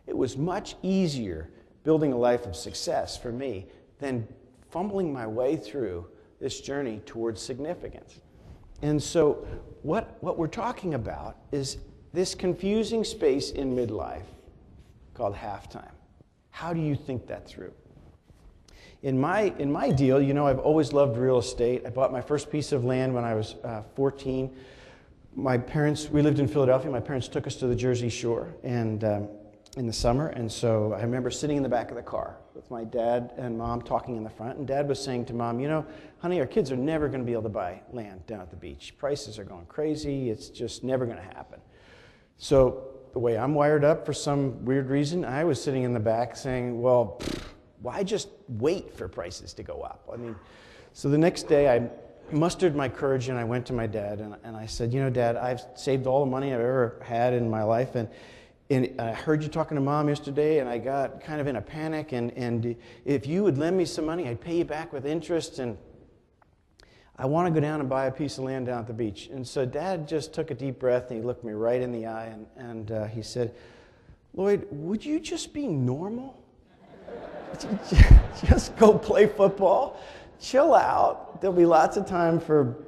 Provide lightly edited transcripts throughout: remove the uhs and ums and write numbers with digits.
It was much easier building a life of success for me than fumbling my way through this journey towards significance. And so what we're talking about is this confusing space in midlife called halftime. How do you think that through? In my deal, I've always loved real estate. I bought my first piece of land when I was 14. We lived in Philadelphia. My parents took us to the Jersey Shore and in the summer, and so I remember sitting in the back of the car with my dad and mom talking in the front, and Dad was saying to Mom, honey, our kids are never going to be able to buy land down at the beach. Prices are going crazy. It's just never going to happen. So the way I'm wired up, for some weird reason, I was sitting in the back saying, well, why just wait for prices to go up? So the next day I mustered my courage and I went to my dad and I said, Dad, I've saved all the money I've ever had in my life, and I heard you talking to Mom yesterday, and I got kind of in a panic, and if you would lend me some money, I'd pay you back with interest, and I want to go down and buy a piece of land down at the beach. And so Dad just took a deep breath, and he looked me right in the eye, and he said, Lloyd, would you just be normal? Just go play football? Chill out. There'll be lots of time for...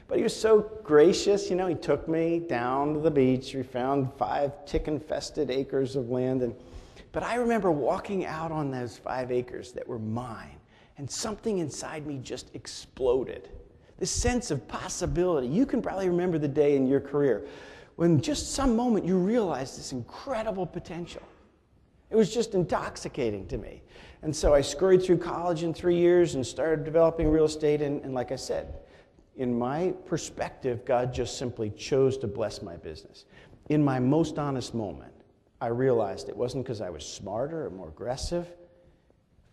But he was so gracious, he took me down to the beach. We found 5 tick-infested acres of land. But I remember walking out on those 5 acres that were mine, and something inside me just exploded. This sense of possibility. You can probably remember the day in your career when just some moment you realized this incredible potential. It was just intoxicating to me. And so I scurried through college in 3 years and started developing real estate, and like I said, in my perspective, God just simply chose to bless my business. In my most honest moment, I realized it wasn't because I was smarter or more aggressive.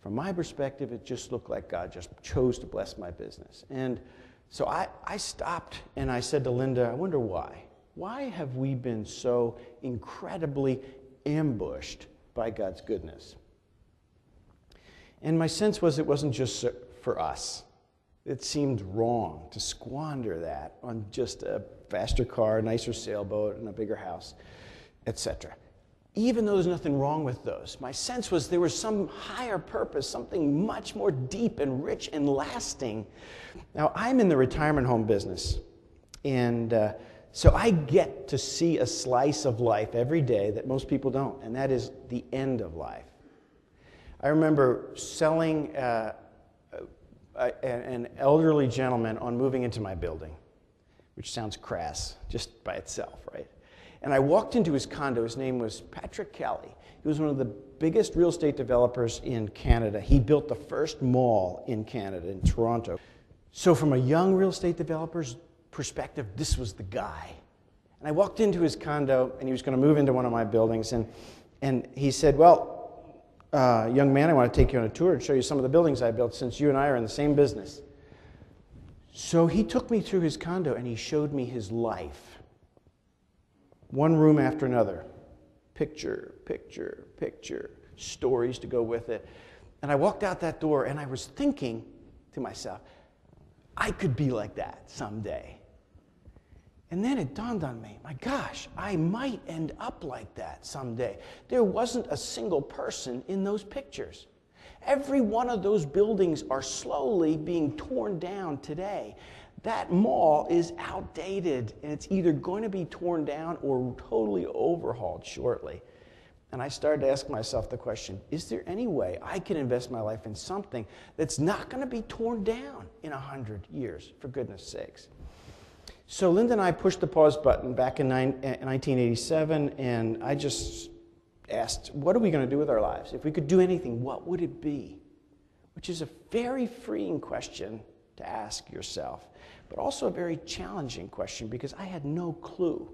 From my perspective, it just looked like God just chose to bless my business. And so I stopped and I said to Linda, I wonder why. Why have we been so incredibly ambushed by God's goodness? And my sense was it wasn't just for us. It seemed wrong to squander that on just a faster car, a nicer sailboat, and a bigger house, etc. Even though there's nothing wrong with those, my sense was there was some higher purpose, something much more deep and rich and lasting. Now, I'm in the retirement home business, and so I get to see a slice of life every day that most people don't, and that is the end of life. I remember selling an elderly gentleman on moving into my building, which sounds crass just by itself, right? And I walked into his condo. His name was Patrick Kelly. He was one of the biggest real estate developers in Canada. He built the first mall in Canada, in Toronto. So from a young real estate developer's perspective, this was the guy. And I walked into his condo, and he was going to move into one of my buildings, and he said, well, young man, I want to take you on a tour and show you some of the buildings I built since you and I are in the same business. So he took me through his condo and he showed me his life. One room after another. Picture, picture, picture. Stories to go with it. And I walked out that door and I was thinking to myself, I could be like that someday. And then it dawned on me, my gosh, I might end up like that someday. There wasn't a single person in those pictures. Every one of those buildings are slowly being torn down today. That mall is outdated, and it's either going to be torn down or totally overhauled shortly. And I started to ask myself the question, is there any way I can invest my life in something that's not going to be torn down in 100 years, for goodness sakes? So Linda and I pushed the pause button back in 1987, and I just asked, what are we going to do with our lives? If we could do anything, what would it be? Which is a very freeing question to ask yourself, but also a very challenging question because I had no clue.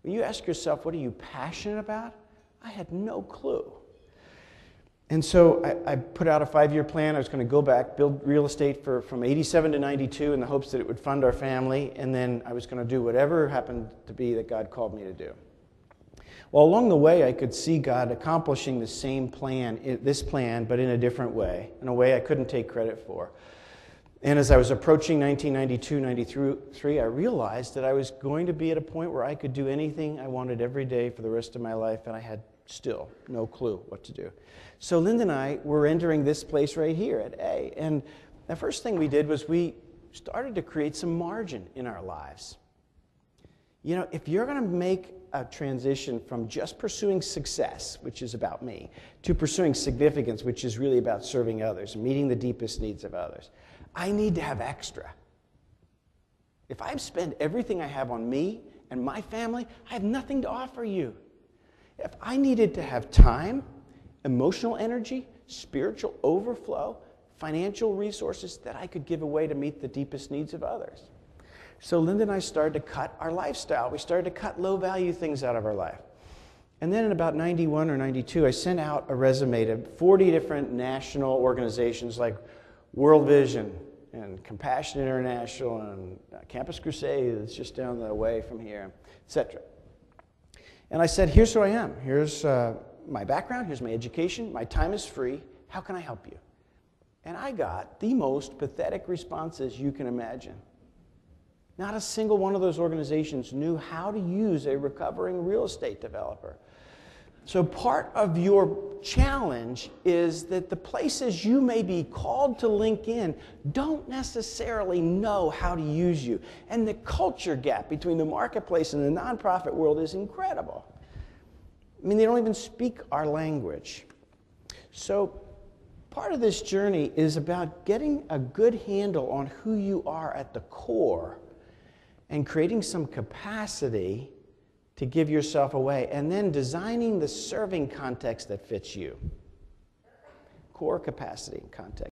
When you ask yourself, what are you passionate about? I had no clue. And so I put out a 5-year plan. I was going to go back, build real estate from 87 to 92 in the hopes that it would fund our family, and then I was going to do whatever happened to be that God called me to do. Well, along the way, I could see God accomplishing the same plan, this plan, but in a different way, in a way I couldn't take credit for. And as I was approaching 1992, 93, I realized that I was going to be at a point where I could do anything I wanted every day for the rest of my life, and I had still no clue what to do. So Linda and I were entering this place right here at A, and the first thing we did was we started to create some margin in our lives. You know, if you're going to make a transition from just pursuing success, which is about me, to pursuing significance, which is really about serving others, meeting the deepest needs of others, I need to have extra. If I spend everything I have on me and my family, I have nothing to offer you. If I needed to have time, emotional energy, spiritual overflow, financial resources that I could give away to meet the deepest needs of others. So Linda and I started to cut our lifestyle. We started to cut low-value things out of our life. And then in about 91 or 92, I sent out a resume to 40 different national organizations like World Vision and Compassion International and Campus Crusade, that's just down the way from here, etc. And I said, here's who I am. Here's my background. Here's my education. My time is free. How can I help you? And I got the most pathetic responses you can imagine. Not a single one of those organizations knew how to use a recovering real estate developer. So part of your challenge is that the places you may be called to link in don't necessarily know how to use you. And the culture gap between the marketplace and the nonprofit world is incredible. I mean, they don't even speak our language. So part of this journey is about getting a good handle on who you are at the core and creating some capacity to give yourself away, and then designing the serving context that fits you. Core capacity and context.